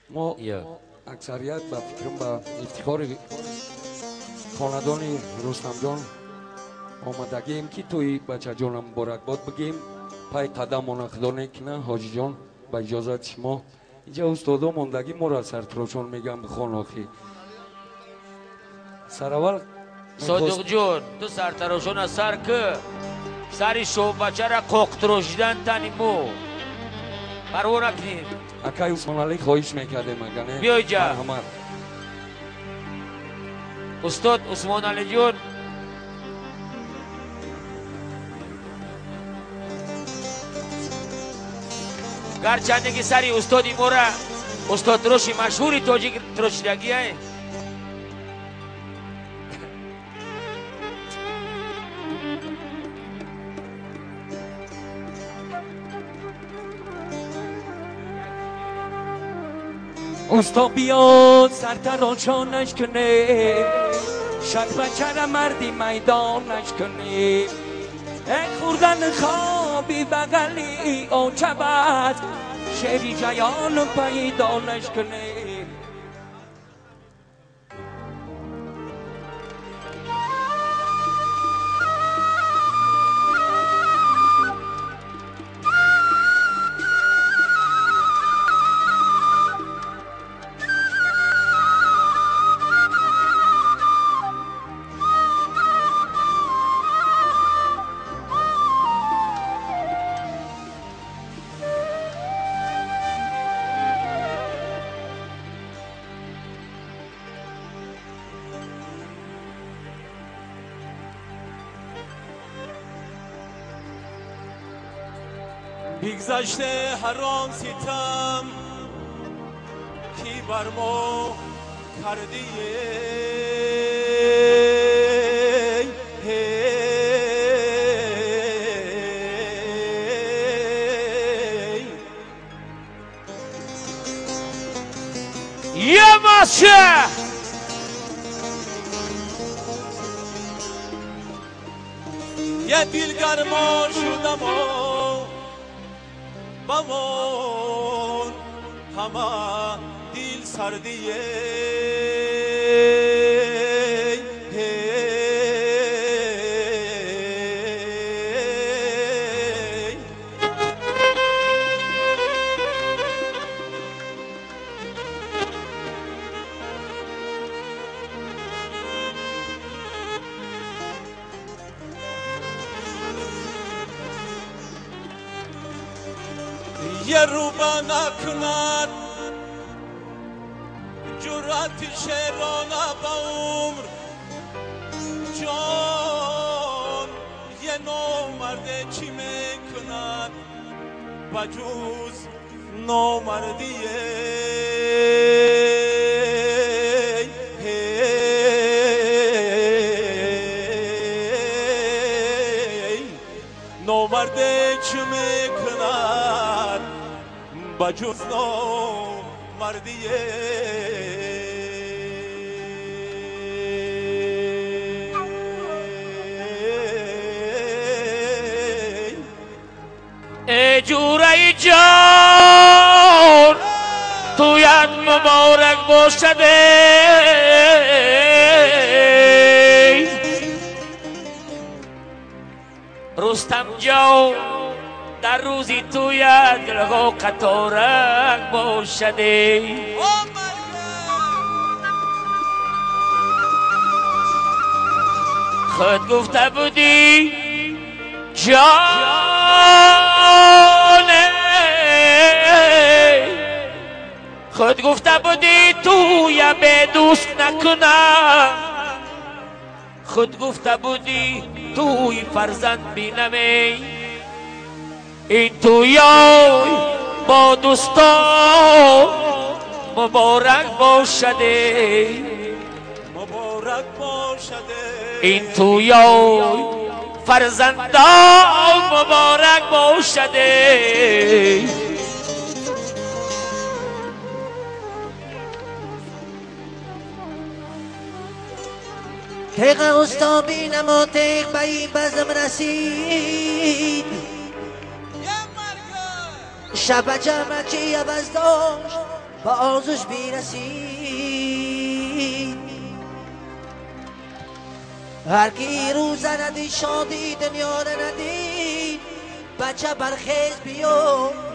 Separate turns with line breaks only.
ما اکثریت با فکرم با افتخار خاندان رستم جان آمدگیم که توی بچه جانم مبارکباد بگیم پای قدم خدا نکنه. حاجی جان با اجازت شما اینجا استادا ماندگی ما را سرتراشان میگم بخوان آخی سر اول
صادق جون تو سرتراشان از سر که سری شو بچه را قوقتروشیدن تنیمو پرو نکنید
اکای عثمان علی خواهش میکرده مگنه
بیای جا
مرحمت
استاد عثمان علی جون گرچنده که سری استادی مورا استاد تروشی مشهوری تاجیک تروشیدگی ہے
استا بیاد سرتراشانش کنه شک بچه را مردی میدانش کنه خوردن خوابی بغلی آچبت شعری جیان پیدانش کنه
بگذشته حرام ستم کی بر ما کردی
یه ماشه
یه دیلگرمان شدم بمون همه دل سردیه یه روبه نکند جرأت شیرانه به عمر جان یه نامرده چی میکند بجوز نامردیه نامرده چی میکند بجوز نامردیه
ای جوره جان تویت مبارک باشده رستم جان در روزی تویت دلگاه قطارک باشده خود گفته بودی جانه خود گفته بودی توی به دوست نکنم خود گفته بودی توی فرزند بینمی این توی با دوستا مبارک باشده
مبارک باشده
این توی فرزندا مبارک باشده
تیغ استا بینم و تیغ به این بزم رسید شب جمع چی عوض داشت با آرزوش بیرسید هر کی روز ندید شادی دنیا ندید بچه برخیز بیو